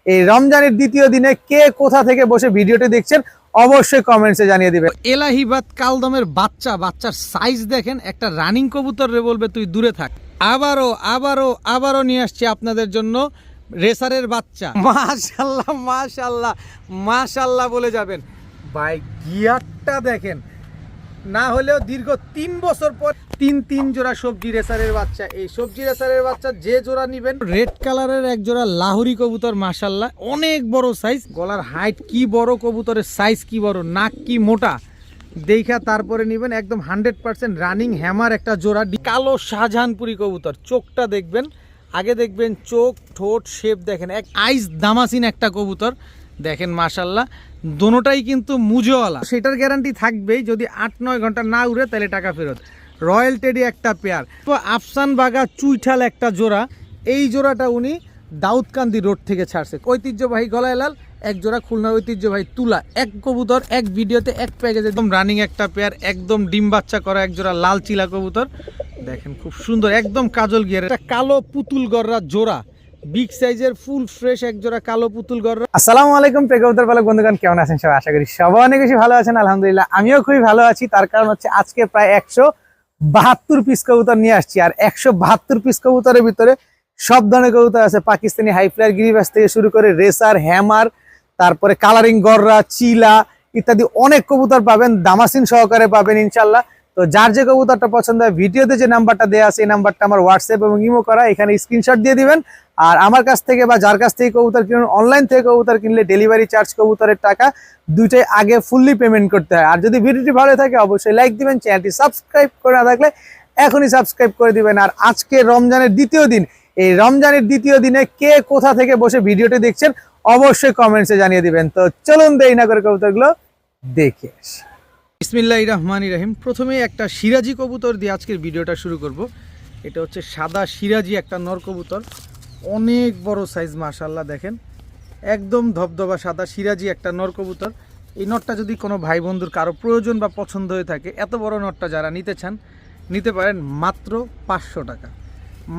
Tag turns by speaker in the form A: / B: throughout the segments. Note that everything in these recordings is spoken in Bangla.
A: এই রমজানের দ্বিতীয় দিনে কে কোথা থেকে বসে ভিডিওটি দেখছেন অবশ্যই কমেন্টসে জানিয়ে দিবেন।
B: এলাহিবাদ কালদমের বাচ্চার সাইজ দেখেন, একটা রানিং কবুতর রে বলবে তুই দূরে থাক। আবারও নিয়ে আসছি আপনাদের জন্য রেসারের বাচ্চা। মাশাল্লাহ বলে যাবেন ভাই। গিয়ারটা দেখেন, না হলেও দীর্ঘ 3 বছর পর তিন জোড়া সবজি রেসারের বাচ্চা। এই সবজি রেসারের বাচ্চা যে জোড়া নিবেন, রেড কালারের এক জোড়া লাহোরি কবুতর, মাশাল্লাহ অনেক বড় সাইজ। গলার হাইট কি বড়, কবুতরের সাইজ কি বড়, নাক কি মোটা, দেখা তারপরে নিবেন। একদম 100% রানিং হ্যামার একটা জোড়া কালো শাহজাহানপুরি কবুতর। চোখটা দেখবেন, আগে দেখবেন চোখ, ঠোঁট শেপ দেখেন, এক আইস দামাসিন একটা কবুতর দেখেন, মাশাল্লাহ দোনোটাই কিন্তু মুজোওয়ালা। সেটার গ্যারান্টি থাকবেই, যদি 8-9 ঘন্টা না উড়ে তাহলে টাকা ফেরত। রয়্যাল টেডি একটা পেয়ার, তো আফসান বাগা চুইঠাল একটা জোড়া। এই জোড়াটা উনি দাউদকান্দি রোড থেকে ছাড়ছে। ঐতিহ্যবাহী গলায় লাল, এক জোড়া খুলনার ঐতিহ্যবাহী তুলা। এক কবুতর এক ভিডিওতে এক প্যাকেজ, একদম রানিং একটা পেয়ার, একদম ডিম বাচ্চা করা এক জোড়া লাল চিলা কবুতর দেখেন, খুব সুন্দর একদম কাজল গিয়ার। একটা কালো পুতুল গররা জোড়া, বিগ সাইজের ফুল ফ্রেশ এক জোড়া কালো পুতুল গররা।
A: আসসালামু আলাইকুম প্রিয় কবুতর পালক বন্ধুগণ, কেমন আছেন সবাই? আশা করি সবাই অনেক বেশি ভালো আছেন। আলহামদুলিল্লাহ আমিও খুবই ভালো আছি। তার কারণ হচ্ছে আজকে প্রায় 172 পিস কবুতর নিয়ে আসছি। আর 172 পিস কবুতরের ভিতরে সব ধরনের কবুতর আছে। পাকিস্তানি হাইফ্লায়ার গিরিবাস থেকে শুরু করে রেসার, হ্যামার, তারপরে কালারিং গররা, চিলা ইত্যাদি অনেক কবুতর পাবেন, দামাসিন সহকারে পাবেন ইনশাল্লাহ। তো যার যে কবুতরটা পছন্দ হয়, ভিডিওতে যে নাম্বারটা দেওয়া আছে এই নাম্বারটা আমার হোয়াটসঅ্যাপ এবং ইমো করা, এখানে স্ক্রিনশট দিয়ে দিবেন। আর আমার কাছ থেকে বা যার কাছ থেকে কবুতর কিনুন, অনলাইন থেকে কবুতর কিনলে ডেলিভারি চার্জ, কবুতরের টাকা দুইটাই আগে ফুললি পেমেন্ট করতে হয়। আর যদি ভিডিওটি ভালো থাকে অবশ্যই লাইক দিবেন, চ্যানেলটি সাবস্ক্রাইব করে না থাকলে এখনই সাবস্ক্রাইব করে দিবেন। আর আজকে রমজানের দ্বিতীয় দিন, এই রমজানের দ্বিতীয় দিনে কে কোথা থেকে বসে ভিডিওটি দেখছেন অবশ্যই কমেন্টসে জানিয়ে দিবেন। তো চলুন দেরি না করে কবুতরগুলো দেখে আসি।
B: বিসমিল্লাহির রহমানির রহিম। প্রথমে একটা সিরাজি কবুতর দিয়ে আজকের ভিডিওটা শুরু করব। এটা হচ্ছে সাদা সিরাজি একটা নর কবুতর, অনেক বড় সাইজ, মাশাল্লাহ দেখেন, একদম ধবধবা সাদা সিরাজি একটা নর কবুতর। এই নটটা যদি কোনো ভাই বন্ধুর কারো প্রয়োজন বা পছন্দ হয়ে থাকে, এত বড় নটটা যারা নিতে চান নিতে পারেন মাত্র 500 টাকা।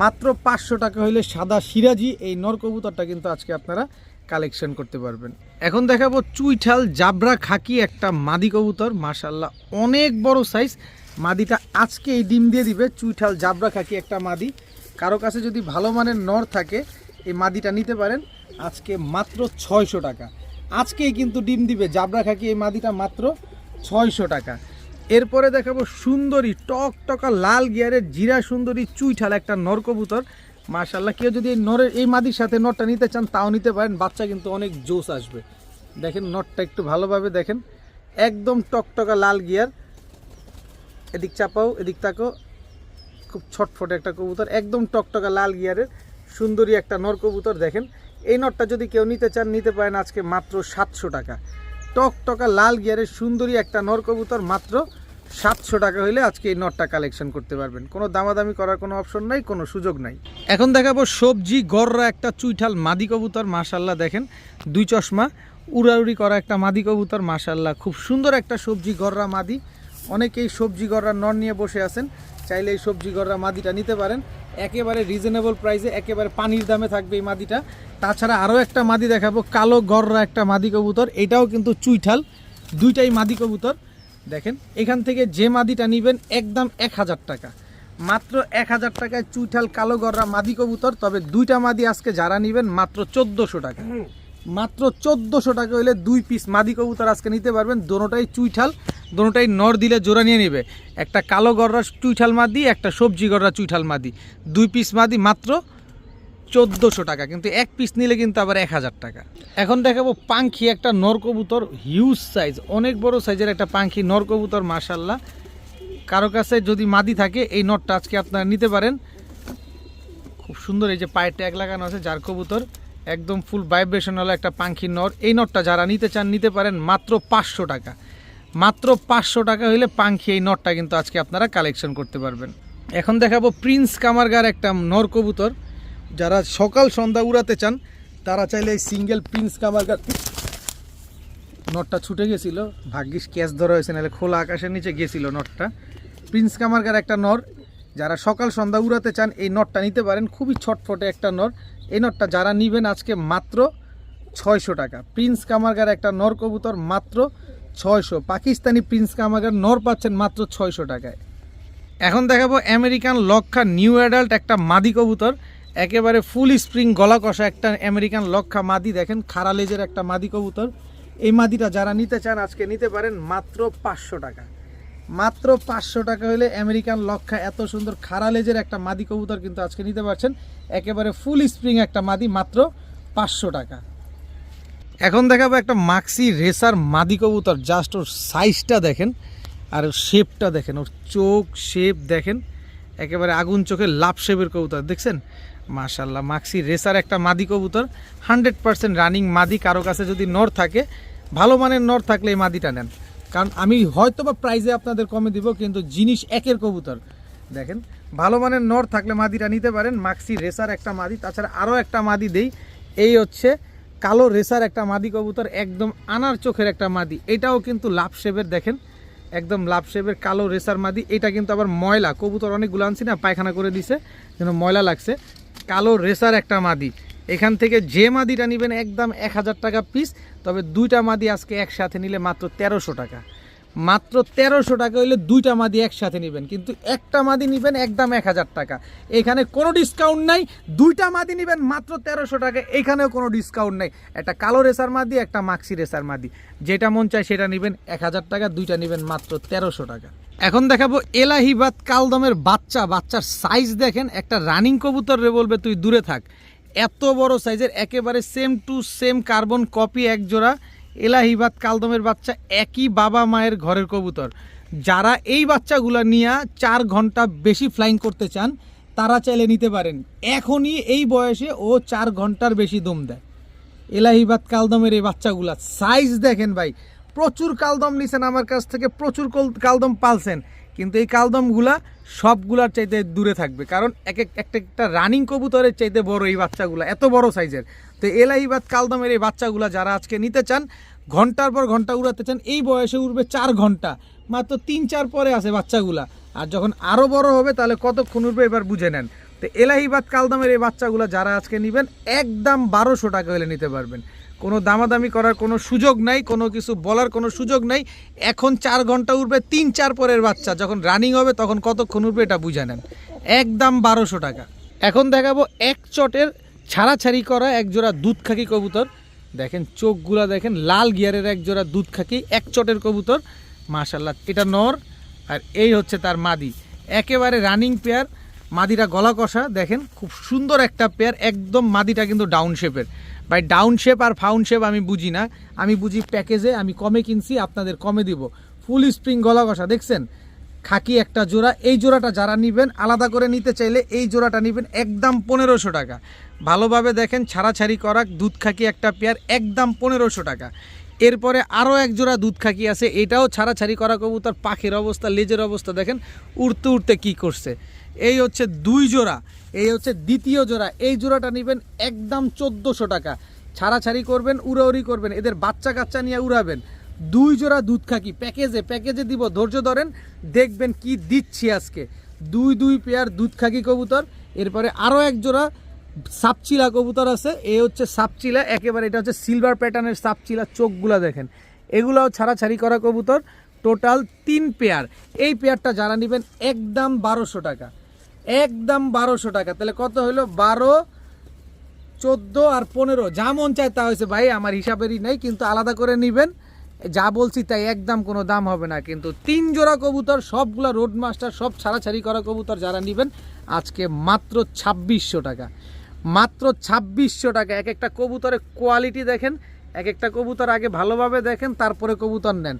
B: মাত্র 500 টাকা হইলে সাদা সিরাজি এই নর কবুতরটা কিন্তু আজকে আপনারা কালেকশন করতে পারবেন। এখন দেখাবো চুইঠাল জাবরা খাকি একটা মাদি কবুতর, মাশাল্লাহ অনেক বড় সাইজ। মাদিটা আজকে এই ডিম দিয়ে দিবে। চুইঠাল জাবরা খাকি একটা মাদি, কারো কাছে যদি ভালো মানের নর থাকে এই মাদিটা নিতে পারেন আজকে মাত্র 600 টাকা। আজকেই কিন্তু ডিম দিবে জাবরা খাকি এই মাদিটা মাত্র 600 টাকা। এরপরে দেখাবো সুন্দরী টকটকা লাল গিয়ারের জিরা সুন্দরী চুইঠাল একটা নর কবুতর, মাশাল্লাহ। কেউ যদি এই মাদির সাথে নটটা নিতে চান তাও নিতে পারেন, বাচ্চা কিন্তু অনেক জোস আসবে। দেখেন নটটা একটু ভালোভাবে দেখেন, একদম টকটকা লাল গিয়ার। এদিক চাপাও, এদিক তাকাও, খুব ছটফটে একটা কবুতর, একদম টকটকা লাল গিয়ারের সুন্দরী একটা নর কবুতর দেখেন। এই নটটা যদি কেউ নিতে চান নিতে পারেন আজকে মাত্র 700 টাকা। টকটকা লাল গিয়ারের সুন্দরী একটা নর কবুতর মাত্র 700 টাকা হইলে আজকে এই নটটা কালেকশন করতে পারবেন। কোনো দামাদামি করার কোনো অপশন নাই, কোনো সুযোগ নাই। এখন দেখাবো সবজি গররা একটা চুইঠাল মাদি কবুতর, মাশাল্লাহ দেখেন, 2 চশমা উড়াউড়ি করা একটা মাদি কবুতর, মাশাল্লাহ খুব সুন্দর একটা সবজি গররা মাদি। অনেকেই সবজি গররা নর নিয়ে বসে আছেন, চাইলে এই সবজি গররা মাদিটা নিতে পারেন একেবারে রিজনেবল প্রাইসে, একেবারে পানির দামে থাকবে এই মাদিটা। তাছাড়া আরও একটা মাদি দেখাবো, কালো গররা একটা মাদি কবুতর, এটাও কিন্তু চুইঠাল, দুইটাই মাদি কবুতর দেখেন। এখান থেকে যে মাদিটা নেবেন একদম 1000 টাকা, মাত্র 1000 টাকায় চুইঠাল কালো গররা মাদি কবুতর। তবে দুইটা মাদি আজকে যারা নেবেন মাত্র 1400 টাকা। মাত্র 1400 টাকা হইলে 2 পিস মাদি কবুতর আজকে নিতে পারবেন। দোনোটাই চুইঠাল, দোনোটাই নর দিলে জোড়া নিয়ে নেবে। একটা কালো গররা চুইঠাল মাদি, একটা সবজি গররা চুইঠাল মাদি, 2 পিস মাদি মাত্র 1400 টাকা। কিন্তু 1 পিস নিলে কিন্তু আবার 1000 টাকা। এখন দেখাবো পাখি একটা নর কবুতর, হিউজ সাইজ, অনেক বড় সাইজের একটা পাখি নর কবুতর, মাশাল্লাহ। কারো কাছে যদি মাদি থাকে এই নটটা আজকে আপনারা নিতে পারেন। খুব সুন্দর, এই যে পায়ে ট্যাগ লাগানো আছে, যার কবুতর একদম ফুল ভাইব্রেশন হলো একটা পাখি নর। এই নটটা যারা নিতে চান নিতে পারেন মাত্র 500 টাকা। মাত্র 500 টাকা হইলে পাখি এই নটটা কিন্তু আজকে আপনারা কালেকশন করতে পারবেন। এখন দেখাবো প্রিন্স কামারগার একটা নর কবুতর, যারা সকাল সন্ধ্যা উড়াতে চান তারা চাইলে এই সিঙ্গেল প্রিন্স কামারগার। নটটা ছুটে গেছিল, ভাগ্যিস ক্যাচ ধরা হয়েছে, নাহলে খোলা আকাশের নিচে গেছিল নটটা। প্রিন্স কামারগার একটা নর, যারা সকাল সন্ধ্যা উড়াতে চান এই নটটা নিতে পারেন, খুবই ছটফটে একটা নর। এই নটটা যারা নেবেন আজকে মাত্র 600 টাকা। প্রিন্স কামারগার একটা নর কবুতর মাত্র 600। পাকিস্তানি প্রিন্স কামারগার নর পাচ্ছেন মাত্র 600 টাকায়। এখন দেখাবো আমেরিকান লক্ষা নিউ অ্যাডাল্ট একটা মাদি কবুতর, একেবারে ফুল স্প্রিং গলা কষা একটা আমেরিকান লক্ষা মাদি। দেখেন খাড়া লেজের একটা মাদি কবুতর। এই মাদিটা যারা নিতে চান আজকে নিতে পারেন মাত্র 500 টাকা। মাত্র 500 টাকা হলে আমেরিকান লক্ষা এত সুন্দর খাড়া লেজের একটা মাদি কবুতর কিন্তু আজকে নিতে পারছেন, একেবারে ফুল স্প্রিং একটা মাদি, মাত্র 500 টাকা। এখন দেখাবো একটা মাক্সি রেসার মাদি কবুতর। জাস্ট ওর সাইজটা দেখেন আর শেপটা দেখেন, ওর চোখ শেপ দেখেন, একেবারে আগুন চোখের লাভ শেপের কবুতর দেখছেন। মাশাল্লাহ, মাক্সি রেসার একটা মাদি কবুতর, 100% রানিং মাদি। কারো কাছে যদি নর থাকে, ভালো মানের নর থাকলে এই মাদিটা নেন, কারণ আমি হয়তো বা প্রাইজে আপনাদের কমে দিব, কিন্তু জিনিস একের কবুতর। দেখেন ভালো মানের নর থাকলে মাদিটা নিতে পারেন। মাক্সি রেসার একটা মাদি। তাছাড়া আরও একটা মাদি দেই, এই হচ্ছে কালো রেসার একটা মাদি কবুতর, একদম আনার চোখের একটা মাদি। এটাও কিন্তু লাভ শেপের, দেখেন একদম লাভ শেপের কালো রেসার মাদি। এটা কিন্তু আবার ময়লা, কবুতর অনেকগুলো আনছি না, পায়খানা করে দিছে, যেন ময়লা লাগছে। কালো রেসার একটা মাদি। এখান থেকে যে মাদিটা নেবেন একদম 1000 টাকা পিস, তবে দুইটা মাদি আজকে একসাথে নিলে মাত্র 1300 টাকা। মাত্র 1300 টাকা হইলে দুইটা মাদি একসাথে নেবেন, কিন্তু একটা মাদি নেবেন একদম 1000 টাকা। এখানে কোনো ডিসকাউন্ট নাই। দুইটা মাদি নেবেন মাত্র 1300 টাকা, এখানেও কোনো ডিসকাউন্ট নাই। একটা কালো রেসার মাদি, একটা মাক্সি রেসার মাদি, যেটা মন চায় সেটা নেবেন 1000 টাকা, দুইটা নেবেন মাত্র 1300 টাকা। এখন দেখাবো এলাহিবাদ কালদমের বাচ্চা। বাচ্চার সাইজ দেখেন, একটা রানিং কবুতর রে বলবে তুই দূরে থাক, এত বড় সাইজের, একেবারে same to same carbon copy এক জোড়া এলাহিবাদ কালদমের বাচ্চা, একই বাবা মায়ের ঘরের কবুতর। যারা এই বাচ্চাগুলো নিয়ে 4 ঘন্টা বেশি ফ্লাইং করতে চান তারা চাইলে নিতে পারেন। এখনই এই বয়সে ও 4 ঘন্টার বেশি দম দেয়। এলাহিবাদ কালদমের এই বাচ্চাগুলা সাইজ দেখেন ভাই, প্রচুর কালদম নিছেন আমার কাছ থেকে, প্রচুর কালদম পালছেন, কিন্তু এই কালদমগুলা সবগুলার চাইতে দূরে থাকবে, কারণ একটা রানিং কবুতরের চাইতে বড় এই বাচ্চাগুলা, এত বড় সাইজের। তো এলাহিবাদ কালদমের এই বাচ্চাগুলা যারা আজকে নিতে চান, ঘন্টার পর ঘন্টা উড়াতে চান, এই বয়সে উড়বে 4 ঘন্টা, মাত্র 3-4 পরে আছে বাচ্চাগুলা। আর যখন আরও বড় হবে তাহলে কতক্ষণ উড়বে এবার বুঝে নেন। তো এলাহিবাদ কালদমের এই বাচ্চাগুলো যারা আজকে নেবেন একদম 1200 টাকা হলে নিতে পারবেন। কোনো দামাদামি করার কোনো সুযোগ নাই, কোনো কিছু বলার কোনো সুযোগ নাই। এখন 4 ঘন্টা উড়বে, 3-4 পরের বাচ্চা যখন রানিং হবে তখন কতক্ষণ উড়বে এটা বুঝে নেন, একদম 1200 টাকা। এখন দেখাবো এক চটের ছাড়াছাড়ি করা এক জোড়া দুধ খাকি কবুতর। দেখেন চোখগুলা দেখেন, লাল গিয়ারের এক জোড়া দুধ খাকি, এক চটের কবুতর। মাশাল্লাহ, এটা নর আর এই হচ্ছে তার মাদি, একেবারে রানিং পেয়ার। মাদিটা গলা কষা, দেখেন খুব সুন্দর একটা পেয়ার, একদম। মাদিটা কিন্তু ডাউন শেপের ভাই, down shape are found shape আমি বুঝি না, আমি বুঝি প্যাকেজে। আমি কমে কিনছি, আপনাদের কমে দিব। ফুল স্প্রিং গলা কষা দেখছেন, খাকি একটা জোড়া। এই জোড়াটা যারা নেবেন, আলাদা করে নিতে চাইলে এই জোড়াটা নেবেন একদম 1500 টাকা। ভালোভাবে দেখেন, ছাড়াছাড়ি করা দুধ খাকি একটা পেয়ার, একদম 1500 টাকা। এরপরে আরও এক জোড়া দুধ খাকি আছে, এটাও ছাড়াছাড়ি করা কবুতর। পাখির অবস্থা, লেজের অবস্থা দেখেন, উড়তে উড়তে কি করছে। এই হচ্ছে 2 জোড়া, এই হচ্ছে দ্বিতীয় জোড়া। এই জোড়াটা নেবেন একদম 1400 টাকা। ছাড়াছাড়ি করবেন, উড়াউড়ি করবেন, এদের বাচ্চা কাচ্চা নিয়ে উড়াবেন। 2 জোড়া দুধ খাকি প্যাকেজে দিব, ধৈর্য ধরেন, দেখবেন কি দিচ্ছি আজকে। 2 পেয়ার দুধ খাকি কবুতর। এরপরে আরও এক জোড়া সাপচিলা কবুতর আছে, এ হচ্ছে সাপচিলা, একেবারে এটা হচ্ছে সিলভার প্যাটার্নের সাপচিলা। চোখগুলা দেখেন, এগুলাও ছাড়াছাড়ি করা কবুতর। Total 3 pair. এই পেয়ারটা যারা নেবেন একদম 1200 টাকা, একদম 1200 টাকা। তাহলে কত হলো? 12, 14 আর 15, যা মন চায় তা হয়েছে ভাই, আমার হিসাবেরই নেই, কিন্তু আলাদা করে নেবেন। যা বলছি তাই, একদম কোনো দাম হবে না। কিন্তু 3 জোড়া কবুতর, সবগুলা রোড মাস্টার, সব ছাড়াছাড়ি করা কবুতর যারা নেবেন আজকে মাত্র 2600 টাকা। মাত্র 2600 টাকা। এক একটা কবুতরের কোয়ালিটি দেখেন, এক একটা কবুতর আগে ভালোভাবে দেখেন, তারপরে কবুতর নেন।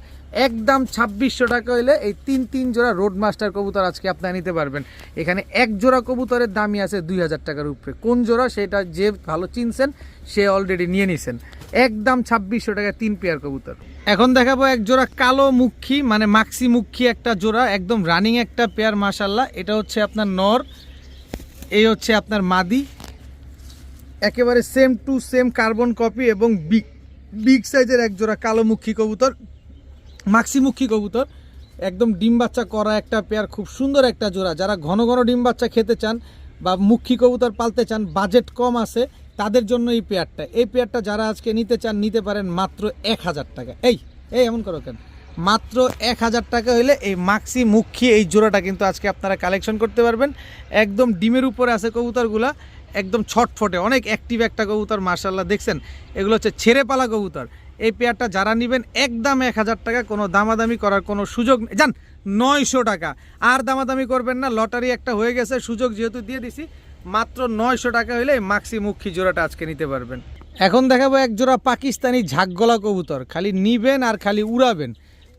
B: একদম 2600 টাকা হইলে এই 3 জোড়া রোড মাস্টার কবুতর আজকে আপনারা নিতে পারবেন। এখানে এক জোড়া কবুতরের দামই আছে 2000 টাকার উপরে। কোন জোড়া সেটা যে ভালো চিনছেন সে অলরেডি নিয়ে নিছেন। একদম 2600 টাকা 3 পেয়ার কবুতর। এখন দেখাবো এক জোড়া কালো মুখী, মানে মাক্সি মুখী একটা জোড়া, একদম রানিং একটা পেয়ার। মাশাল্লাহ, এটা হচ্ছে আপনার নর, এই হচ্ছে আপনার মাদি, একেবারে same to same carbon copy এবং বিগ সাইজের এক জোড়া কালো মুখী কবুতর, মাক্সি মুখী কবুতর। একদম ডিম বাচ্চা করা একটা পেয়ার, খুব সুন্দর একটা জোড়া। যারা ঘন ঘন ডিম বাচ্চা খেতে চান বা মুখী কবুতর পালতে চান, বাজেট কম আছে, তাদের জন্য এই পেয়ারটা যারা আজকে নিতে চান নিতে পারেন মাত্র 1000 টাকা। এই এমন করো কেন, মাত্র 1000 টাকা হলে এই মাক্সি মুখী এই জোড়াটা কিন্তু আজকে আপনারা কালেকশন করতে পারবেন। একদম ডিমের উপরে আছে কবুতরগুলা, একদম ছটফটে, অনেক অ্যাক্টিভ একটা কবুতর মাশাআল্লাহ। দেখছেন এগুলো হচ্ছে ছেড়ে পালা কবুতর। এই পেয়ারটা যারা নেবেন একদম 1000 টাকা, কোনো দামাদামি করার কোনো সুযোগ নেই। জান 900 টাকা, আর দামাদামি করবেন না, লটারি একটা হয়ে গেছে, সুযোগ যেহেতু দিয়ে দিছি, মাত্র 900 টাকা হলে মাক্সি মুখী জোড়াটা আজকে নিতে পারবেন। এখন দেখাবো এক জোড়া পাকিস্তানি ঝাঁকগলা কবুতর, খালি নিবেন আর খালি উড়াবেন।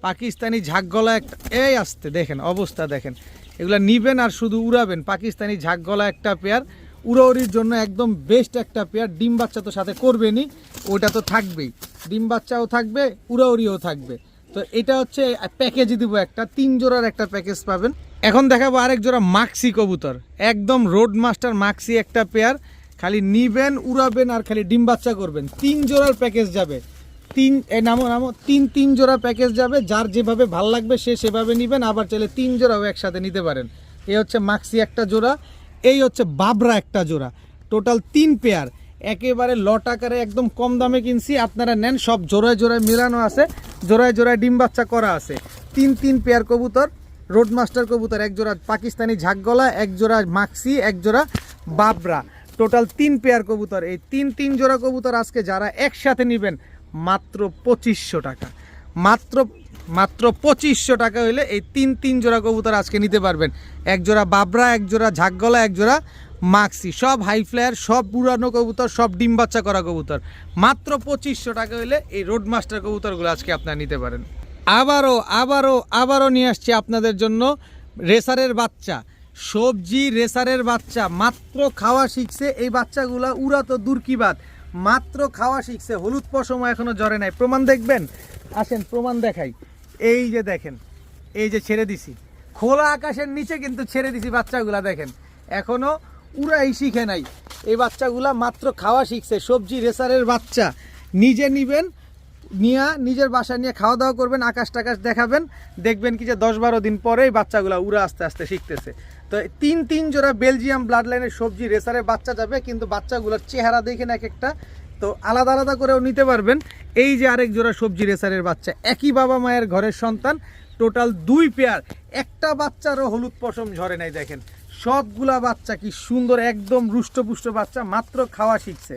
B: পাকিস্তানি ঝাঁকগলা একটা, এই আসতে দেখেন অবস্থা দেখেন, এগুলা নিবেন আর শুধু উড়াবেন। পাকিস্তানি ঝাঁকগলা একটা পেয়ার, উড়াউড়ির জন্য একদম বেস্ট একটা পেয়ার। ডিম বাচ্চা তো সাথে করবেনই, ওটা তো থাকবেই, ডিম বাচ্চাও থাকবে, উড়াউড়িও থাকবে। তো এটা হচ্ছে প্যাকেজই দিব একটা, 3 জোড়ার একটা প্যাকেজ পাবেন। এখন দেখাবো আরেক জোড়া মাক্সি কবুতর, একদম রোড মাস্টার মাক্সি একটা পেয়ার, খালি নিবেন উড়াবেন আর খালি ডিম বাচ্চা করবেন। 3 জোড়ার প্যাকেজ যাবে, তিন জোড়া প্যাকেজ যাবে। যার যেভাবে ভাল লাগবে সে সেভাবে নিবেন, আবার চাইলে 3 জোড়াও একসাথে নিতে পারেন। এই হচ্ছে মাক্সি একটা জোড়া, এই হচ্ছে বাবরা একটা জোড়া, টোটাল 3 পেয়ার। একেবারে লট আকারে একদম কম দামে কিনছি, আপনারা নেন। সব জোড়ায় জোড়ায় মিলানো আছে, জোড়ায় জোড়ায় ডিম বাচ্চা করা আছে। 3 পেয়ার কবুতর, রোড মাস্টার কবুতর, এক জোড়া পাকিস্তানি ঝাঁকগলা, এক জোড়া মাক্সি, এক জোড়া বাবরা, টোটাল 3 পেয়ার কবুতর। এই 3 জোড়া কবুতর আজকে যারা একসাথে নেবেন মাত্র 2500 টাকা, মাত্র 2500 টাকা হইলে এই 3 জোড়া কবুতর আজকে নিতে পারবেন। এক জোড়া বাবরা, এক জোড়া ঝাঁকগলা, এক জোড়া মাক্সি, সব হাই ফ্লায়ার, সব পুরানো কবুতর, সব ডিম বাচ্চা করা কবুতর। মাত্র 2500 টাকা হইলে এই রোড মাস্টার কবুতরগুলো আজকে আপনারা নিতে পারেন। আবারও নিয়ে আসছি আপনাদের জন্য রেসারের বাচ্চা, সবজি রেসারের বাচ্চা। মাত্র খাওয়া শিখছে এই বাচ্চাগুলা, উড়া তো দূর কি বাত, মাত্র খাওয়া শিখছে, হলুদ পশম এখনো জ্বরে নাই। প্রমাণ দেখবেন, আসেন প্রমাণ দেখাই। এই যে দেখেন, এই যে ছেড়ে দিছি, খোলা আকাশের নিচে কিন্তু ছেড়ে দিছি বাচ্চাগুলা, দেখেন এখনো উড়াই শিখে নাই। এই বাচ্চাগুলা মাত্র খাওয়া শিখছে, সবজি রেসারের বাচ্চা। নিজে নিবেন, নিয়ে নিজের বাসায় নিয়ে খাওয়া দাওয়া করবেন, আকাশ টাকাশ দেখাবেন, দেখবেন কি যে 10-12 দিন পরেই বাচ্চাগুলা উড়া আস্তে আস্তে শিখতেছে। তো 3 জোড়া বেলজিয়াম ব্লাড লাইনের সবজি রেসারের বাচ্চা যাবে, কিন্তু বাচ্চাগুলোর চেহারা দেখেন এক একটা, তো আলাদা আলাদা করেও নিতে পারবেন। এই যে আরেক জোড়া সবজি রেসারের বাচ্চা, একই বাবা মায়ের ঘরের সন্তান, টোটাল 2 পেয়ার, একটা বাচ্চারও হলুদ পশম ঝরে নাই। দেখেন সবগুলা বাচ্চা কি সুন্দর, একদম রুষ্টপুষ্ট বাচ্চা, মাত্র খাওয়া শিখছে।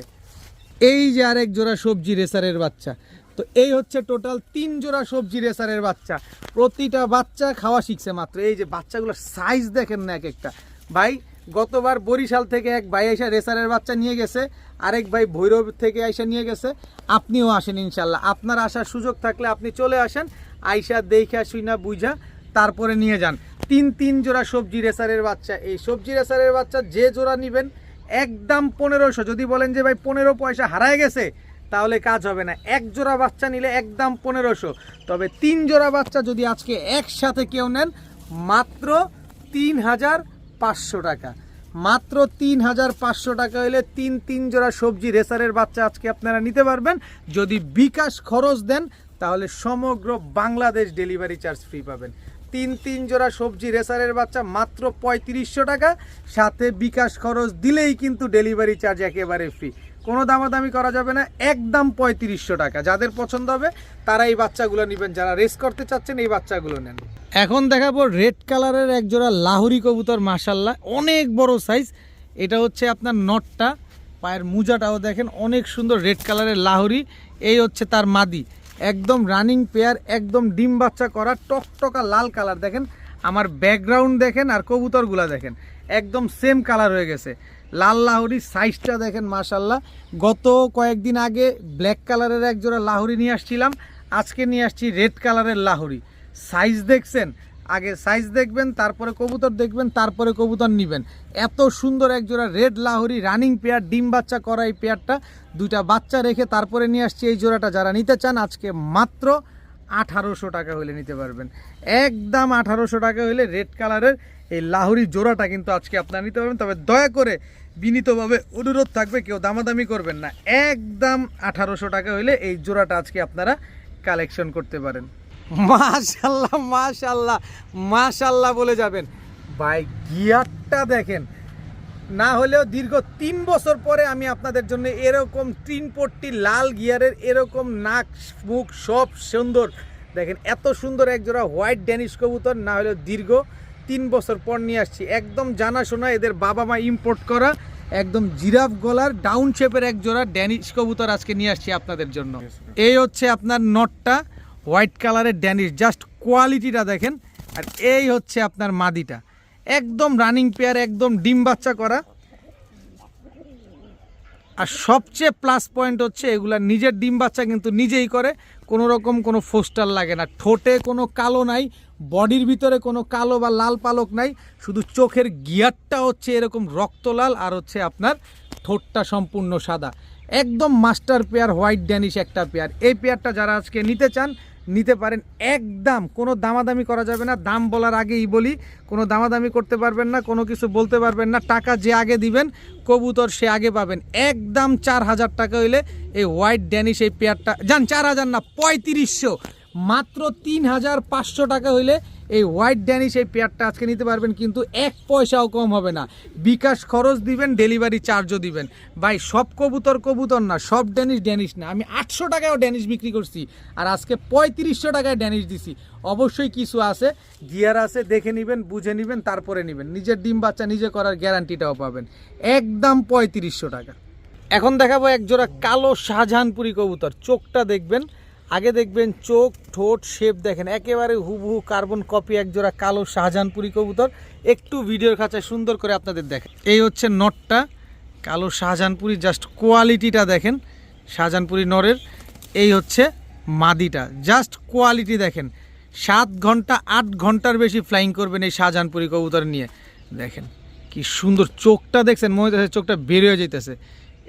B: এই যে আরেক জোড়া সবজি রেসারের বাচ্চা। তো এই হচ্ছে টোটাল 3 জোড়া সবজি রেসারের বাচ্চা, প্রতিটা বাচ্চা খাওয়া শিখছে মাত্র। এই যে বাচ্চাগুলোর সাইজ দেখেন না এক একটা। ভাই গতবার বরিশাল থেকে এক ভাই আইসা রেসারের বাচ্চা নিয়ে গেছে, আরেক ভাই ভৈরব থেকে আইসা নিয়ে গেছে। আপনিও আসেন ইনশাল্লাহ, আপনার আসার সুযোগ থাকলে আপনি চলে আসেন, আইসা দেখা শুইনা বুঝা তারপরে নিয়ে যান। 3 জোড়া সবজি রেসারের বাচ্চা। এই সবজি রেসারের বাচ্চা যে জোড়া নেবেন একদম 1500। যদি বলেন যে ভাই 15 পয়সা হারায় গেছে, তাহলে কাজ হবে না। এক জোড়া বাচ্চা নিলে একদম 1500। তবে 3 জোড়া বাচ্চা যদি আজকে একসাথে কেউ নেন মাত্র 3500 টাকা, মাত্র 3500 টাকা হলে 3 জোড়া সবজি রেসারের বাচ্চা আজকে আপনারা নিতে পারবেন। যদি বিকাশ খরচ দেন তাহলে সমগ্র বাংলাদেশ ডেলিভারি চার্জ ফ্রি পাবেন। 3 জোড়া সবজি রেসারের বাচ্চা মাত্র 3500 টাকা, সাথে বিকাশ খরচ দিলেই কিন্তু ডেলিভারি চার্জ একেবারে ফ্রি, কোনো দামাদামি করা যাবে না, একদম 3500 টাকা। যাদের পছন্দ হবে তারা এই বাচ্চাগুলো নেবেন, যারা রেস করতে চাচ্ছেন এই বাচ্চাগুলো নেন। এখন দেখাবো রেড কালারের এক জোড়া লাহুরি কবুতর, মাশাল্লাহ অনেক বড় সাইজ। এটা হচ্ছে আপনার নটটা, পায়ের মুজাটাও দেখেন অনেক সুন্দর, রেড কালারের লাহুরি। এই হচ্ছে তার মাদি, একদম রানিং পেয়ার, একদম ডিম বাচ্চা করা, টকটকা লাল কালার। দেখেন আমার ব্যাকগ্রাউন্ড দেখেন আর কবুতরগুলা দেখেন একদম সেম কালার হয়ে গেছে। লাল লাহুরি সাইজটা দেখেন মাশাল্লাহ। গত কয়েকদিন আগে ব্ল্যাক কালারের এক জোড়া লাহুরি নিয়ে আসছিলাম, আজকে নিয়ে আসছি রেড কালারের লাহুরি। সাইজ দেখছেন, আগে সাইজ দেখবেন, তারপরে কবুতর দেখবেন, তারপরে কবুতর নেবেন। এত সুন্দর এক জোড়া রেড লাহুরি রানিং পেয়ার, ডিম বাচ্চা করা এই পেয়ারটা, 2টা বাচ্চা রেখে তারপরে নিয়ে আসছি এই জোড়াটা। যারা নিতে চান আজকে মাত্র 1800 টাকা হলে নিতে পারবেন, একদম 1800 টাকা হলে রেড কালারের এই লাহুরি জোড়াটা কিন্তু আজকে আপনারা নিতে পারবেন। তবে দয়া করে বিনীতভাবে অনুরোধ থাকবে, কেউ দামাদামি করবেন না, একদম 1800 টাকা হলে এই জোড়াটা আজকে আপনারা কালেকশন করতে পারেন। মাশাল্লাহ মাশাল্লাহ মাশাল্লাহ বলে যাবেন। ভাই গিয়ারটা দেখেন, না হলেও দীর্ঘ 3 বছর পরে আমি আপনাদের জন্য এরকম 3 পট্টি লাল গিয়ারের এরকম নাক মুখ সব সুন্দর দেখেন, এত সুন্দর এক জোড়া হোয়াইট ড্যানিশ কবুতর না হলেও দীর্ঘ 3 বছর পর নিয়ে আসছি। একদম জানাশোনা, এদের বাবা মা ইম্পোর্ট করা একদম জিরাফ গলার ডাউন শেপের এক জোড়া ড্যানিশ কবুতর আজকে নিয়ে আসছি আপনাদের জন্য। এই হচ্ছে আপনার নটটা, হোয়াইট কালারের ড্যানিশ, জাস্ট কোয়ালিটিটা দেখেন। আর এই হচ্ছে আপনার মাদিটা, একদম রানিং পেয়ার, একদম ডিম বাচ্চা করা। আর সবচেয়ে প্লাস পয়েন্ট হচ্ছে এগুলা নিজের ডিম বাচ্চা কিন্তু নিজেই করে, কোনো রকম কোনো ফোস্টার লাগে না, ঠোঁটে কোনো কালো নাই, বডির ভিতরে কোনো কালো বা লাল পালক নাই, শুধু চোখের গিয়ারটা হচ্ছে এরকম রক্তলাল, আর হচ্ছে আপনার ঠোঁটটা সম্পূর্ণ সাদা। একদম মাস্টার পেয়ার হোয়াইট ড্যানিশ একটা পেয়ার। এই পেয়ারটা যারা আজকে নিতে চান নিতে পারেন, একদম কোনো দামাদামি করা যাবে না। দাম বলার আগেই বলি, কোনো দামাদামি করতে পারবেন না, কোনো কিছু বলতে পারবেন না। টাকা যে আগে দিবেন কবুতর সে আগে পাবেন। একদম 4000 টাকা হইলে এই হোয়াইট ড্যানিশ এই পেয়ারটা, যান 4000 না 3500, মাত্র 3500 টাকা হইলে এই হোয়াইট ড্যানিশ এই পেয়ারটা আজকে নিতে পারবেন, কিন্তু 1 পয়সাও কম হবে না। বিকাশ খরচ দিবেন, ডেলিভারি চার্জও দিবেন। ভাই সব কবুতর কবুতর না, সব ড্যানিশ ড্যানিশ না। আমি 800 টাকায়ও ড্যানিশ বিক্রি করছি, আর আজকে 3500 টাকায় ড্যানিশ দিছি। অবশ্যই কিছু আছে, গিয়ার আছে, দেখে নেবেন, বুঝে নেবেন, তারপরে নেবেন। নিজের ডিম বাচ্চা নিজে করার গ্যারান্টিটাও পাবেন। একদম 3500 টাকা। এখন দেখাবো এক জোড়া কালো শাহজাহানপুরি কবুতর। চোখটা দেখবেন, আগে দেখবেন চোখ ঠোঁট শেপ দেখেন, একেবারে হুবহু কার্বন কপি এক জোড়া কালো শাহজাহানপুরি কবুতর। একটু ভিডিওর কাছে সুন্দর করে আপনাদের দেখেন। এই হচ্ছে নটটা, কালো শাহজাহানপুরি, জাস্ট কোয়ালিটিটা দেখেন শাহজাহানপুরি নরের। এই হচ্ছে মাদিটা, জাস্ট কোয়ালিটি দেখেন। 7 ঘন্টা 8 ঘন্টার বেশি ফ্লাইং করবেন এই শাহজাহানপুরি কবুতর নিয়ে। দেখেন কি সুন্দর চোখটা দেখছেন, মনে হচ্ছে চোখটা বের হয়ে যেতেছে।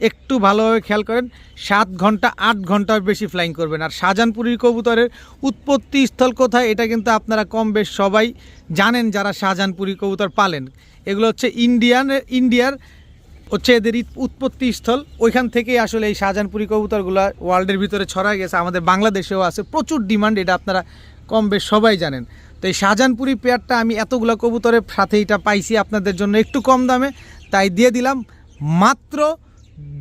B: একটু ভালোভাবে খেয়াল করেন, 7 ঘন্টা 8 ঘন্টার বেশি ফ্লাইং করবেন। আর শাহজাহানপুরীর কবুতরের উৎপত্তি স্থল কোথায় এটা কিন্তু আপনারা কম বেশ সবাই জানেন যারা শাহজাহানপুরি কবুতর পালেন। এগুলো হচ্ছে ইন্ডিয়ার হচ্ছে এদের উৎপত্তি স্থল। ওইখান থেকেই আসলে এই শাহজাহানপুরি কবুতরগুলো ওয়ার্ল্ডের ভিতরে ছড়ায় গেছে, আমাদের বাংলাদেশেও আছে, প্রচুর ডিমান্ড, এটা আপনারা কম বেশ সবাই জানেন। তো এই শাহজাহানপুরি পেয়ারটা আমি এতগুলো কবুতরের সাথে এটা পাইছি আপনাদের জন্য একটু কম দামে, তাই দিয়ে দিলাম মাত্র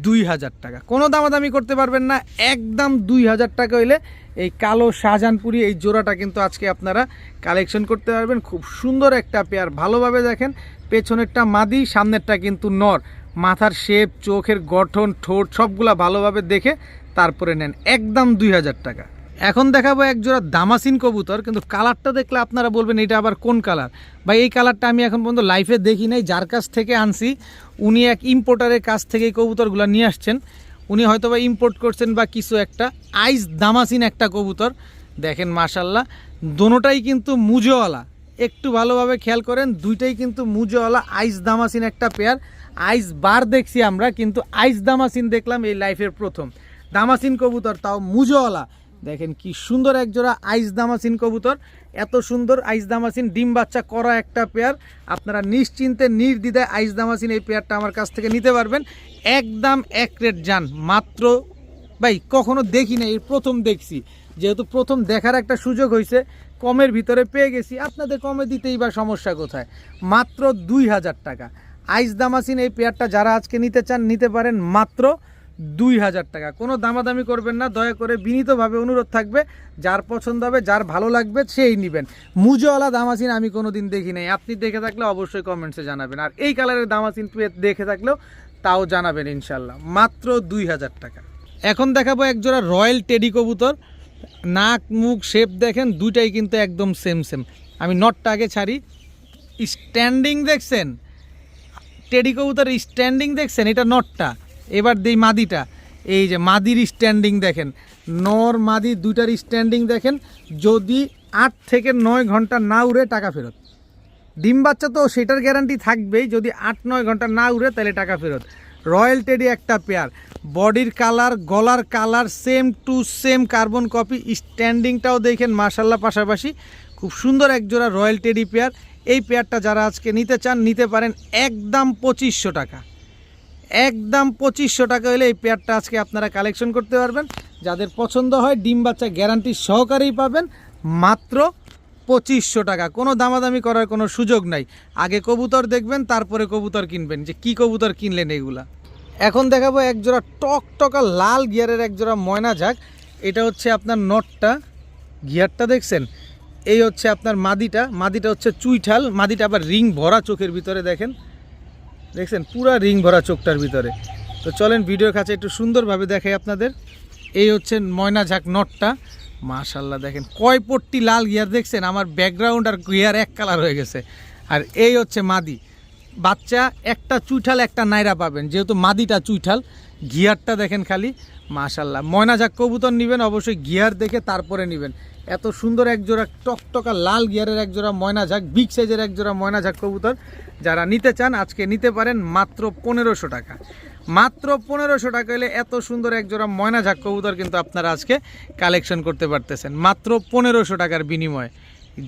B: 2000 টাকা। কোনো দামাদামি করতে পারবেন না, একদম 2000 টাকা হইলে এই কালো শাহজাহানপুরি এই জোড়াটা কিন্তু আজকে আপনারা কালেকশন করতে পারবেন। খুব সুন্দর একটা পেয়ার, ভালোভাবে দেখেন। পেছনেরটা মাদি, সামনেরটা কিন্তু নর। মাথার শেপ, চোখের গঠন, ঠোঁট সবগুলা ভালোভাবে দেখে তারপরে নেন, একদম 2000 টাকা। এখন দেখাবো এক জোড়া দামাসিন কবুতর, কিন্তু কালারটা দেখলে আপনারা বলবেন এটা আবার কোন কালার ভাই? এই কালারটা আমি এখন পর্যন্ত লাইফে দেখি নাই। যার কাছ থেকে আনছি উনি এক ইম্পোর্টারের কাছ থেকে এই কবুতরগুলো নিয়ে আসছেন, উনি হয়তো বা ইম্পোর্ট করছেন বা কিছু একটা। আইস দামাসিন একটা কবুতর দেখেন, মাশাল্লাহ দোনোটাই কিন্তু মুজোওয়ালা। একটু ভালোভাবে খেয়াল করেন, দুইটাই কিন্তু মুজোওয়ালা। আইস দামাসিন একটা পেয়ার। আইস বার দেখছি আমরা, কিন্তু আইস দামাসিন দেখলাম এই লাইফের প্রথম। দামাসিন কবুতর, তাও মুজোওয়ালা। দেখেন কি সুন্দর এক জোড়া আইস দামাসিন কবুতর। এত সুন্দর আইস দামাসিন ডিম বাচ্চা করা একটা পেয়ার। আপনারা নিশ্চিন্তে নির্দ্বিধায় আইস দামাসিন এই পেয়ারটা আমার কাছ থেকে নিতে পারবেন। একদম এক রেট যান, মাত্র ভাই কখনো দেখি না, এই প্রথম দেখছি, যেহেতু প্রথম দেখার একটা সুযোগ হয়েছে, কমের ভিতরে পেয়ে গেছি, আপনাদের কমে দিতেই বা সমস্যা কোথায়? মাত্র 2000 টাকা আইস দামাসিন এই পেয়ারটা যারা আজকে নিতে চান নিতে পারেন মাত্র 2000 টাকা। কোনো দামাদামি করবেন না, দয়া করে বিনীতভাবে অনুরোধ থাকবে, যার পছন্দ হবে যার ভালো লাগবে সেই নেবেন। মুজোওয়ালা দামাসিন আমি কোনো দিন দেখি নাই, আপনি দেখে থাকলে অবশ্যই কমেন্টসে জানাবেন। আর এই কালারের দামাসিন দেখে থাকলেও তাও জানাবেন ইনশাল্লাহ। মাত্র 2000 টাকা। এখন দেখাবো এক জোড়া রয়্যাল টেডি কবুতর। নাক মুখ শেপ দেখেন, দুইটাই কিন্তু একদম সেম সেম। আমি নটটা আগে ছাড়ি। স্ট্যান্ডিং দেখছেন টেডি কবুতর, স্ট্যান্ডিং দেখছেন, এটা নটটা। এবার দেই মাদিটা, এই যে মাদির স্ট্যান্ডিং দেখেন, নর মাদি দুইটার স্ট্যান্ডিং দেখেন। যদি 8 থেকে 9 ঘন্টা না উড়ে টাকা ফেরত। ডিম বাচ্চা তো সেটার গ্যারান্টি থাকবেই, যদি 8-9 ঘন্টা না উড়ে তাহলে টাকা ফেরত। রয়্যাল টেডি একটা পেয়ার, বডির কালার গলার colour same to same carbon copy. স্ট্যান্ডিংটাও দেখেন মাশাল্লাহ, পাশাপাশি খুব সুন্দর এক জোড়া রয়্যাল টেডি পেয়ার। এই পেয়ারটা যারা আজকে নিতে চান নিতে পারেন, একদম 2500 টাকা। একদম 2500 টাকা হলে এই পেয়ারটা আজকে আপনারা কালেকশন করতে পারবেন। যাদের পছন্দ হয় ডিম বাচ্চা গ্যারান্টি সহকারেই পাবেন মাত্র 2500 টাকা। কোনো দামাদামি করার কোনো সুযোগ নাই। আগে কবুতর দেখবেন, তারপরে কবুতর কিনবেন, যে কি কবুতর কিনলেন এগুলা। এখন দেখাবো একজোড়া টকটকা লাল গিয়ারের একজোড়া ময়না ঝাঁক। এটা হচ্ছে আপনার নটটা, গিয়ারটা দেখছেন। এই হচ্ছে আপনার মাদিটা, মাদিটা হচ্ছে চুইঠাল, মাদিটা আবার রিং ভরা চোখের ভিতরে দেখেন, দেখছেন পুরা রিং ভরা চোখটার ভিতরে। তো চলেন ভিডিওর কাছে একটু সুন্দরভাবে দেখাই আপনাদের। এই হচ্ছে ময়না ঝাঁক নটটা, মাশাল্লাহ দেখেন কয় পট্টি লাল গিয়ার দেখছেন, আমার ব্যাকগ্রাউন্ড আর গিয়ার এক কালার হয়ে গেছে। আর এই হচ্ছে মাদি বাচ্চা, একটা চুইঠাল একটা নাইরা পাবেন, যেহেতু মাদিটা চুইঠাল। গিয়ারটা দেখেন খালি, মাশাল্লাহ। ময়না ঝাঁক কবুতর নেবেন অবশ্যই গিয়ার দেখে তারপরে নেবেন। এত সুন্দর একজোড়া টকটকা লাল গিয়ারের একজোড়া ময়না ঝাঁক, বিগ সাইজের একজোড়া ময়না ঝাঁক কবুতর যারা নিতে চান আজকে নিতে পারেন মাত্র 1500 টাকা। মাত্র 1500 টাকা হলে এত সুন্দর একজোড়া ময়না ঝাঁক কবুতর কিন্তু আপনারা আজকে কালেকশন করতে পারতেছেন মাত্র 1500 টাকার বিনিময়ে।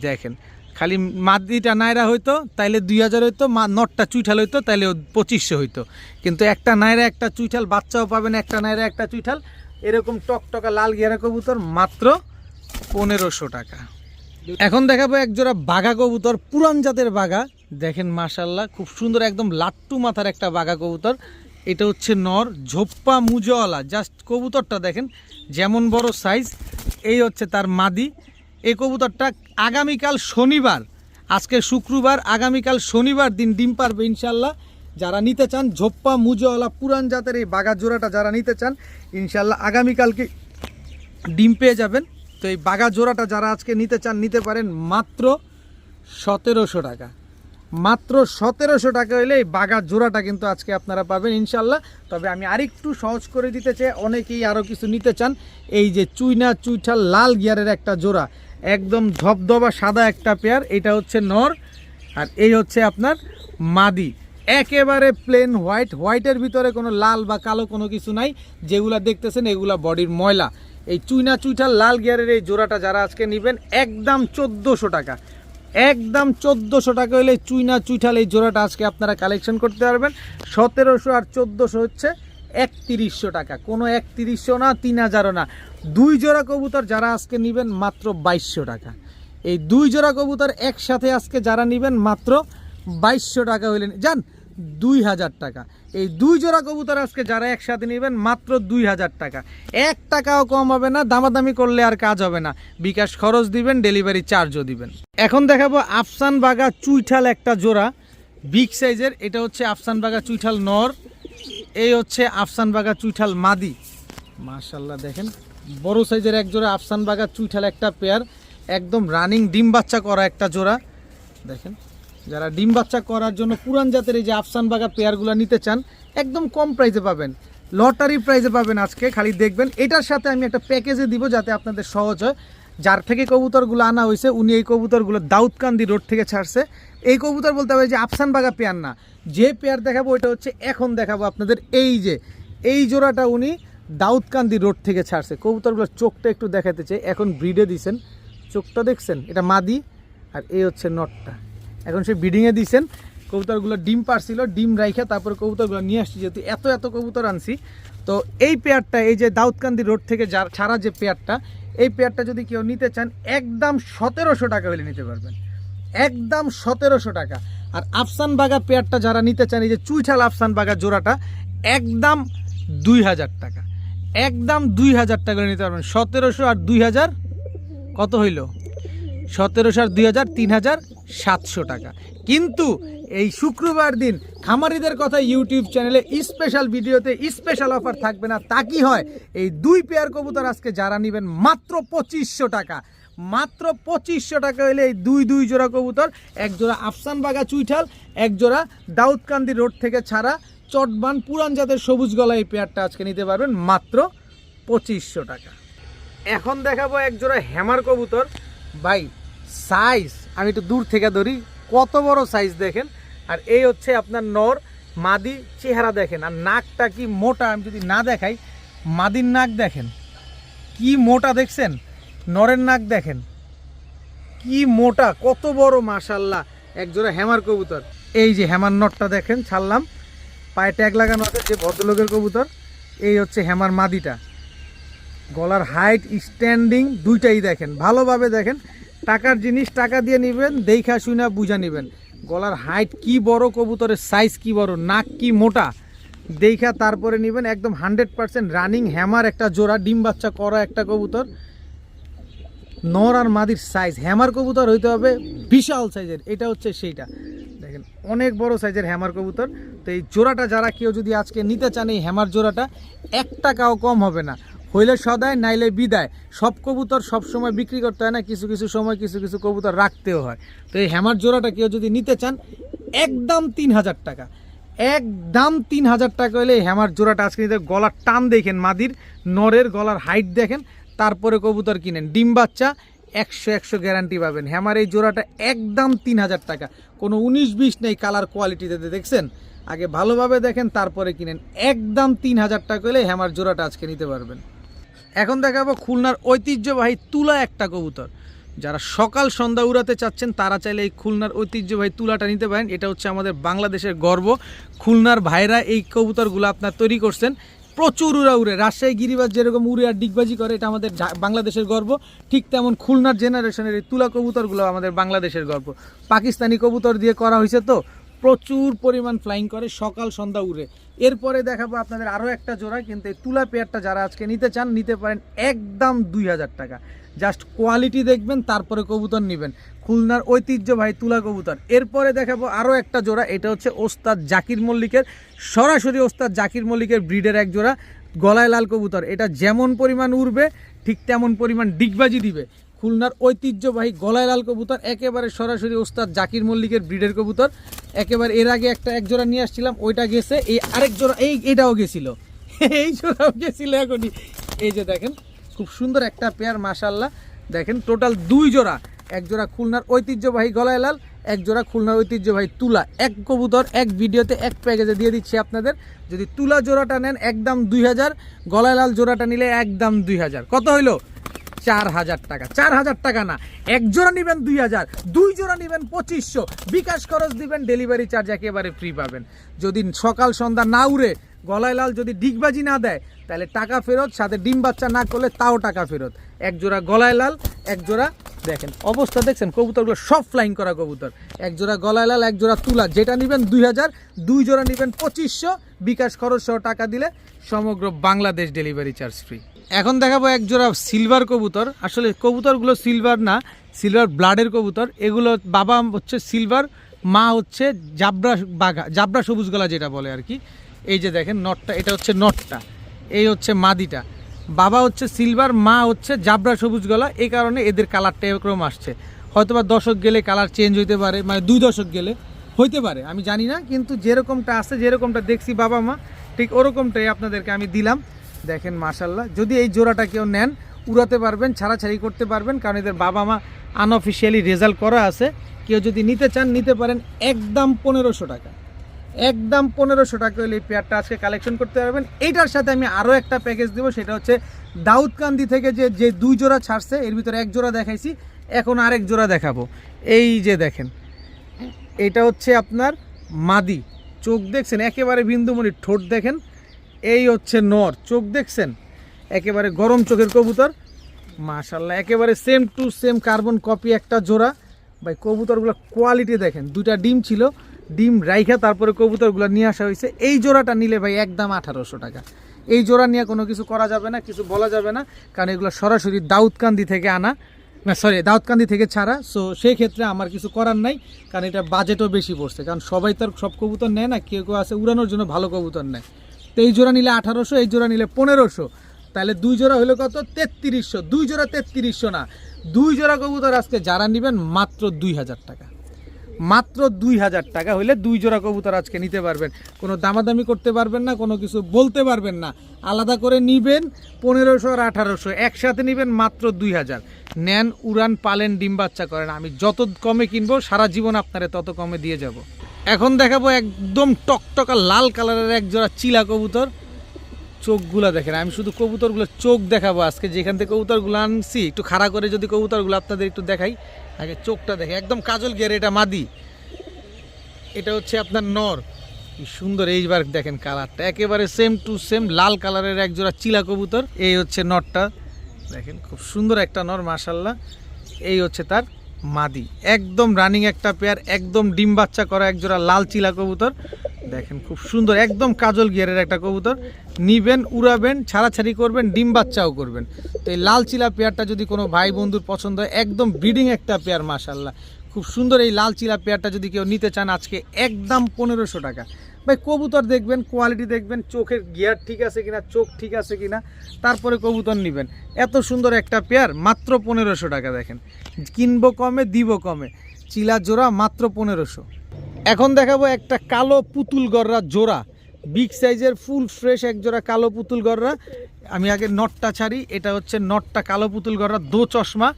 B: দেখেন খালি মাদিটা নাইরা হইতো তাইলে 2000 হইতো, নটটা চুইঠাল হইতো তাইলে 2500 হইতো। কিন্তু একটা নাইরা একটা চুইঠাল বাচ্চাও পাবেন, একটা নাইরা একটা চুইঠাল, এরকম টকটকা লাল গিয়ারা কবুতর মাত্র 1500 টাকা। এখন দেখাবো একজোড়া বাঘা কবুতর, পুরান জাতের বাঘা। দেখেন মাশাল্লাহ খুব সুন্দর একদম লাট্টু মাথার একটা বাঘা কবুতর। এটা হচ্ছে নর, ঝোপ্পা মুজওয়ালা, জাস্ট কবুতরটা দেখেন যেমন বড় সাইজ। এই হচ্ছে তার মাদি। এই কবুতরটা আগামীকাল শনিবার, আজকে শুক্রবার, আগামীকাল শনিবার দিন ডিম পারবে ইনশাল্লাহ। যারা নিতে চান ঝোপ্পা মুজওয়ালা পুরান জাতের এই বাঘা জোড়াটা যারা নিতে চান ইনশাল্লাহ আগামীকালকে ডিম পেয়ে যাবেন। তো এই বাঘা জোড়াটা যারা আজকে নিতে চান নিতে পারেন মাত্র 1700 টাকা। মাত্র 1700 টাকা হলে এই বাঘা জোড়াটা কিন্তু আজকে আপনারা পাবেন ইনশাল্লাহ। তবে আমি আরেকটু সহজ করে দিতে চাই, অনেকেই আরও কিছু নিতে চান। এই যে চুইনা চুইঠাল লাল গিয়ারের একটা জোড়া, একদম ধবধবা সাদা একটা পেয়ার, এটা হচ্ছে নর আর এই হচ্ছে আপনার মাদি। একেবারে প্লেন হোয়াইট, হোয়াইটের ভিতরে কোনো লাল বা কালো কোনো কিছু নাই। যেগুলা দেখতেছেন এগুলা বডির ময়লা। এই চুইনা চুইঠাল লাল গিয়ারের এই জোড়াটা যারা আজকে নেবেন একদম 1400 টাকা। একদম 1400 টাকা হলে চুইনা চুইঠাল এই জোড়াটা আজকে আপনারা কালেকশন করতে পারবেন। 1700 আর 1400 হচ্ছে 3100 টাকা। কোনো 3100 না, 3000ও না। দুই জোড়া কবুতর যারা আজকে নেবেন মাত্র 2200 টাকা। এই দুই জোড়া কবুতর একসাথে আজকে যারা নেবেন মাত্র 2200 টাকা হইলেন যান 2000 টাকা। এই দুই জোড়া কবুতর আজকে যারা একসাথে নেবেন মাত্র 2000 টাকা। 1 টাকাও কম হবে না, দামাদামি করলে আর কাজ হবে না। বিকাশ খরচ দিবেন, ডেলিভারি চার্জও দিবেন। এখন দেখাবো আফসান বাঘা চুইঠাল একটা জোড়া বিগ সাইজের। এটা হচ্ছে আফসান বাঘা চুইঠাল নর, এই হচ্ছে আফসান বাঘা চুইঠাল মাদি। মাশাল্লাহ দেখেন বড় সাইজের এক জোড়া আফসান বাঘা চুইঠাল একটা পেয়ার, একদম রানিং ডিম বাচ্চা করা একটা জোড়া। দেখেন যারা ডিম বাচ্চা করার জন্য পুরান জাতের এই যে আফসান বাঘা পেয়ারগুলো নিতে চান একদম কম প্রাইসে পাবেন, লটারি প্রাইসে পাবেন আজকে। খালি দেখবেন এটার সাথে আমি একটা প্যাকেজে দিব যাতে আপনাদের সহজ হয়। যার থেকে কবুতরগুলো আনা হয়েছে উনি এই কবুতরগুলো দাউদকান্দি রোড থেকে ছাড়ছে। এই কবুতর বলতে হবে যে আফসান বাঘা পেয়ার না, যে পেয়ার দেখাবো ওইটা হচ্ছে এখন দেখাবো আপনাদের এই যে এই জোড়াটা উনি দাউদকান্দি রোড থেকে ছাড়ছে। কবুতরগুলোর চোখটা একটু দেখাতে চাই, এখন ব্রিডে দিছেন, চোখটা দেখছেন, এটা মাদি আর এই হচ্ছে নটটা। এখন সে ব্রিডিংয়ে দিয়েছেন, কবুতরগুলো ডিম পারছিল, ডিম রাইখা তারপরে কবুতরগুলো নিয়ে আসছি। যেহেতু এত কবুতর আনছি, তো এই পেয়ারটা এই যে দাউদকান্দি রোড থেকে ছাড়া যে পেয়ারটা, এই পেয়ারটা যদি কেউ নিতে চান একদম 1700 টাকা হলে নিতে পারবেন, একদম 1700 টাকা। আর আফসান বাঘা পেয়ারটা যারা নিতে চান এই যে চুইঠাল আফসান বাঘা জোড়াটা একদম 2000 টাকা, একদম 2000 টাকা নিতে পারবেন। 1700 আর 2000 কত হইল? 1700 আর 2000 3700 টাকা। কিন্তু এই শুক্রবার দিন খামারিদের কথা ইউটিউব চ্যানেলে স্পেশাল ভিডিওতে স্পেশাল অফার থাকবে না, তা কি হয়? এই দুই পেয়ার কবুতর আজকে যারা নেবেন মাত্র 2500 টাকা। মাত্র 2500 টাকা হলে এই দুই জোড়া কবুতর, এক জোড়া আফসান বাঘা চুইঠাল, এক জোড়া দাউদকান্দি রোড থেকে ছাড়া চটবান পুরান জাতের সবুজ গলা, এই পেয়ারটা আজকে নিতে পারবেন মাত্র 2500 টাকা। এখন দেখাবো এক জোড়া হ্যামার কবুতর। ভাই সাইজ আমি একটু দূর থেকে ধরি, কত বড় সাইজ দেখেন। আর এই হচ্ছে আপনার নর, মাদি চেহারা দেখেন আর নাকটা কি মোটা। আমি যদি না দেখাই, মাদির নাক দেখেন কি মোটা, দেখছেন? নরের নাক দেখেন কি মোটা, কত বড় মাশাল্লাহ। একজোড়া হ্যামার কবুতর। এই যে হ্যামার নটটা দেখেন, ছাড়লাম, পায়ে ট্যাগ লাগানো আছে যে ভদ্রলোকের কবুতর। এই হচ্ছে হ্যামার মাদিটা, গলার হাইট স্ট্যান্ডিং দুইটাই দেখেন, ভালোভাবে দেখেন। টাকার জিনিস টাকা দিয়ে নেবেন, দেখা শুনা বুঝা নেবেন। গলার হাইট কি বড়, কবুতরের সাইজ কি বড়, নাক কি মোটা, দেখা তারপরে নেবেন। একদম 100% রানিং হ্যামার একটা জোড়া, ডিম বাচ্চা করা একটা কবুতর। নর আর মাদির সাইজ, হ্যামার কবুতর হইতে হবে বিশাল সাইজের, এটা হচ্ছে সেইটা দেখেন, অনেক বড় সাইজের হ্যামার কবুতর। তো এই জোড়াটা যারা কেউ যদি আজকে নিতে চান, এই হ্যামার জোড়াটা 1 টাকাও কম হবে না, হইলে সদায় নাইলে বিদায়। সব কবুতর সব সময় বিক্রি করতে হয় না, কিছু কিছু সময় কিছু কিছু কবুতর রাখতেও হয়। তো এই হ্যামার জোড়াটা কেউ যদি নিতে চান, একদম 3000 টাকা, একদম 3000 টাকা হলে এই হ্যামার জোড়াটা আজকে নিতে। গলার টান দেখেন মাদির, নরের গলার হাইট দেখেন, তারপরে কবুতর কিনেন। ডিম বাচ্চা 100 গ্যারান্টি পাবেন। হ্যামার এই জোড়াটা একদম 3000 টাকা, কোনো 19-20 নেই কালার কোয়ালিটিতে, দেখছেন? আগে ভালোভাবে দেখেন তারপরে কিনেন। একদম 3000 টাকা হলে হ্যামার জোড়াটা আজকে নিতে পারবেন। এখন দেখাবো খুলনার ঐতিহ্যবাহী তুলা একটা কবুতর। যারা সকাল সন্ধ্যা উড়াতে চাচ্ছেন তারা চাইলে এই খুলনার ঐতিহ্যবাহী তুলাটা নিতে পারেন। এটা হচ্ছে আমাদের বাংলাদেশের গর্ব। খুলনার ভাইরা এই কবুতরগুলো আপনার তৈরি করছেন, প্রচুর উড়ে। রাজশাহী গিরিবাজ যেরকম উড়ে আর ডিগবাজি করে, এটা আমাদের বাংলাদেশের গর্ব। ঠিক তেমন খুলনার জেনারেশনের এই তুলা কবুতরগুলো আমাদের বাংলাদেশের গর্ব। পাকিস্তানি কবুতর দিয়ে করা হয়েছে, তো প্রচুর পরিমাণ ফ্লাইং করে, সকাল সন্ধ্যা উড়ে। এরপরে দেখাবো আপনাদের আরও একটা জোড়া, কিন্তু এই তুলা পেয়ারটা যারা আজকে নিতে চান নিতে পারেন একদম 2000 টাকা। জাস্ট কোয়ালিটি দেখবেন তারপরে কবুতর নেবেন। খুলনার ঐতিহ্যবাহী তুলা কবুতর। এরপরে দেখাবো আরও একটা জোড়া, এটা হচ্ছে ওস্তাদ জাকির মল্লিকের, সরাসরি ওস্তাদ জাকির মল্লিকের ব্রিডের এক জোড়া গলায় লাল কবুতর। এটা যেমন পরিমাণ উড়বে ঠিক তেমন পরিমাণ ডিগবাজি দিবে। খুলনার ঐতিহ্যবাহী গলায় লাল কবুতর, একেবারে সরাসরি ওস্তাদ জাকির মল্লিকের ব্রিডের কবুতর। একেবারে এর আগে এক জোড়া নিয়ে আসছিলাম, ওইটা গেছে, এই আরেক জোড়া এটাও গেছিল, এই জোড়াও গেছিল এখনই। এই যে দেখেন খুব সুন্দর একটা পেয়ার, মাশাআল্লাহ। দেখেন টোটাল 2 জোড়া, এক জোড়া খুলনার ঐতিহ্যবাহী গলায় লাল, এক জোড়া খুলনার ঐতিহ্যবাহী তুলা। এক কবুতর এক ভিডিওতে এক প্যাকেজে দিয়ে দিচ্ছি আপনাদের। যদি তুলা জোড়াটা নেন একদম 2000, গলায় লাল জোড়াটা নিলে একদম 2000। কত হইলো? 4000 টাকা। 4000 টাকা না, এক জোড়া নেবেন 2000, 2 জোড়া নেবেন 2500, বিকাশ খরচ দিবেন, ডেলিভারি চার্জ একেবারে ফ্রি পাবেন। যদি সকাল সন্ধ্যা না উড়ে, গলায় লাল যদি ডিগবাজি না দেয়, তাহলে টাকা ফেরত, সাথে ডিম বাচ্চা না করলে তাও টাকা ফেরত। এক জোড়া গলায় লাল, এক জোড়া দেখেন অবস্থা দেখছেন, কবুতরগুলো সব ফ্লাইং করা কবুতর। এক জোড়া গলায় লাল, এক জোড়া তুলা, যেটা নেবেন 2000, 2 জোড়া নেবেন 2500, বিকাশ খরচ সহ টাকা দিলে সমগ্র বাংলাদেশ ডেলিভারি চার্জ ফ্রি। এখন দেখাবো এক জোড়া সিলভার কবুতর। আসলে কবুতরগুলো সিলভার না, সিলভার ব্লাডের কবুতর। এগুলো বাবা হচ্ছে সিলভার, মা হচ্ছে জাবরা সবুজ গলা যেটা বলে আর কি। এই যে দেখেন নটটা, এটা হচ্ছে নটটা, এই হচ্ছে মাদিটা। বাবা হচ্ছে সিলভার, মা হচ্ছে জাবরা সবুজ গলা, এই কারণে এদের কালারটা এরকম আসছে। হয়তোবা দশক গেলে কালার চেঞ্জ হইতে পারে, মানে 2 দশক গেলে হইতে পারে, আমি জানি না, কিন্তু যেরকমটা আছে, যেরকমটা দেখছি বাবা মা, ঠিক ওরকমটাই আপনাদেরকে আমি দিলাম। দেখেন মাশাআল্লাহ, যদি এই জোড়াটা কেউ নেন উড়াতে পারবেন, ছাড়াছাড়ি করতে পারবেন, কারণ এদের বাবা মা আনঅফিসিয়ালি রেজাল্ট করা আছে। কেউ যদি নিতে চান নিতে পারেন একদম 1500 টাকা, একদম 1500 টাকা হলে এই পেয়ারটা আজকে কালেকশন করতে পারবেন। এইটার সাথে আমি আরও একটা প্যাকেজ দেবো, সেটা হচ্ছে দাউদকান্দি থেকে যে 2 জোড়া ছাড়ছে, এর ভিতরে 1 জোড়া দেখাইছি, এখন আরেক জোড়া দেখাবো। এই যে দেখেন, এটা হচ্ছে আপনার মাদি, চোখ দেখছেন একেবারে বিন্দুমণি, ঠোঁট দেখেন। এই হচ্ছে নর, চোখ দেখছেন একেবারে গরম চোখের কবুতর, মাশাআল্লাহ, একেবারে same to same carbon copy একটা জোড়া। ভাই কবুতরগুলো কোয়ালিটি দেখেন, 2টা ডিম ছিল, ডিম রাইখা তারপরে কবুতরগুলো নিয়ে আসা হয়েছে। এই জোড়াটা নিলে ভাই একদম 1800 টাকা। এই জোড়া নিয়ে কোনো কিছু করা যাবে না, কিছু বলা যাবে না, কারণ এগুলো সরাসরি দাউদকান্দি থেকে আনা, না সরি দাউদকান্দি থেকে ছাড়া। সো সেই ক্ষেত্রে আমার কিছু করার নাই, কারণ এটা বাজেটও বেশি পড়ছে, কারণ সবাই তার সব কবুতর নেয় না, কেউ কেউ আছে উড়ানোর জন্য ভালো কবুতর নেয়। তো এই জোড়া নিলে 1800, এই জোড়া নিলে 1500, তাহলে 2 জোড়া হলো কত? 3300। 2 জোড়া 3300 না, 2 জোড়া কবুতর আজকে যারা নেবেন মাত্র 2000 টাকা, মাত্র 2000 টাকা হলে 2 জোড়া কবুতর আজকে নিতে পারবেন। কোনো দামাদামি করতে পারবেন না, কোনো কিছু বলতে পারবেন না, আলাদা করে নিবেন 1500 আর 1800, একসাথে নিবেন মাত্র 2000। নেন, উড়ান, পালেন, ডিম বাচ্চা করেন, আমি যত কমে কিনবো সারা জীবন আপনারে তত কমে দিয়ে যাব। এখন দেখাবো একদম টকটকা লাল কালারের এক জোড়া চিলা কবুতর। চোখগুলা দেখেন, আমি শুধু কবুতরগুলো চোখ দেখাবো আজকে, যেখান থেকে কবুতরগুলো আনছি একটু খাড়া করে যদি কবুতরগুলো আপনাদের একটু দেখাই। আগে চোখটা দেখে, একদম কাজল গিয়ার, এটা মাদি, এটা হচ্ছে আপনার নর। কি সুন্দর, এইবার দেখেন কালারটা একেবারে সেম টু সেম লাল কালারের এক জোড়া চিলা কবুতর। এই হচ্ছে নরটা, দেখেন খুব সুন্দর একটা নর, মাশাআল্লাহ। এই হচ্ছে তার মাদি, একদম রানিং একটা পেয়ার, একদম ডিম বাচ্চা করা একজোড়া লাল চিলা কবুতর। দেখেন খুব সুন্দর, একদম কাজল গিয়ারের একটা কবুতর। নিবেন, উড়াবেন, ছাড়াছাড়ি করবেন, ডিম বাচ্চাও করবেন। তো এই লাল চিলা পেয়ারটা যদি কোনো ভাই বন্ধুর পছন্দ হয়, একদম ব্রিডিং একটা পেয়ার, মাশাল্লাহ খুব সুন্দর। এই লাল চিলা পেয়ারটা যদি কেউ নিতে চান আজকে একদম 1500 টাকা। ভাই কবুতর দেখবেন, কোয়ালিটি দেখবেন, চোখের গিয়ার ঠিক আছে কিনা, চোখ ঠিক আছে কিনা, তারপরে কবুতর নেবেন। এত সুন্দর একটা পেয়ার মাত্র 1500 টাকা। দেখেন কিনবো কমে, দিব কমে। চিলা জোড়া মাত্র 1500। এখন দেখাবো একটা কালো পুতুল গররা জোড়া, বিগ সাইজের ফুল ফ্রেশ এক জোড়া কালো পুতুল গররা। আমি আগে নটটা ছাড়ি, এটা হচ্ছে নটটা কালো পুতুল গররা, দো চশমা,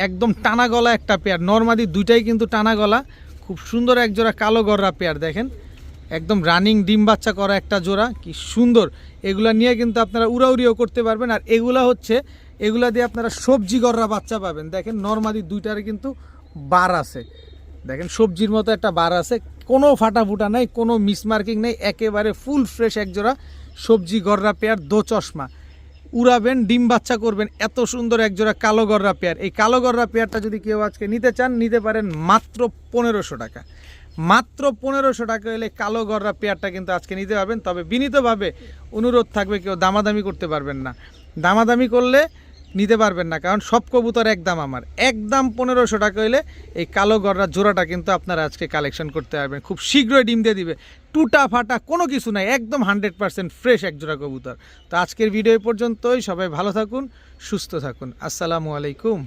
B: একদম টানা গলা একটা পেয়ার। নরমাদি দুইটাই কিন্তু টানা গলা, খুব সুন্দর এক জোড়া কালো গররা পেয়ার। দেখেন একদম রানিং ডিম বাচ্চা করা একটা জোড়া, কি সুন্দর। এগুলা নিয়ে কিন্তু আপনারা উড়াউড়িও করতে পারবেন। আর এগুলা দিয়ে আপনারা সবজি গররা বাচ্চা পাবেন। দেখেন নরমাদি দুইটার কিন্তু বার আছে, দেখেন সবজির মতো একটা বার আছে, কোনো ফাটা ফুটা নেই, কোনো মিসমার্কিং নেই, একেবারে ফুল ফ্রেশ একজোড়া সবজি গররা পেয়ার, দো চশমা। উড়াবেন, ডিম বাচ্চা করবেন, এত সুন্দর একজোড়া কালো গররা পেয়ার। এই কালো গররা পেয়ারটা যদি কেউ আজকে নিতে চান, নিতে পারেন মাত্র 1500 টাকা। মাত্র 1500 টাকা হলে কালো গররা পেয়ারটা কিন্তু আজকে নিতে পারবেন। তবে বিনীতভাবে অনুরোধ থাকবে, কেউ দামাদামি করতে পারবেন না। দামাদামি করলে নিতে পারবেন না, কারণ সব কবুতর একদম আমার, একদম 1500 টাকা হইলে এই কালো গররা জোড়াটা কিন্তু আপনারা আজকে কালেকশন করতে পারবেন। খুব শীঘ্রই ডিম দিয়ে দিবে, টুটা ফাটা কোনো কিছু নাই, একদম 100% ফ্রেশ এক জোড়া কবুতর। তো আজকের ভিডিও পর্যন্তই, সবাই ভালো থাকুন, সুস্থ থাকুন, আসসালামু আলাইকুম।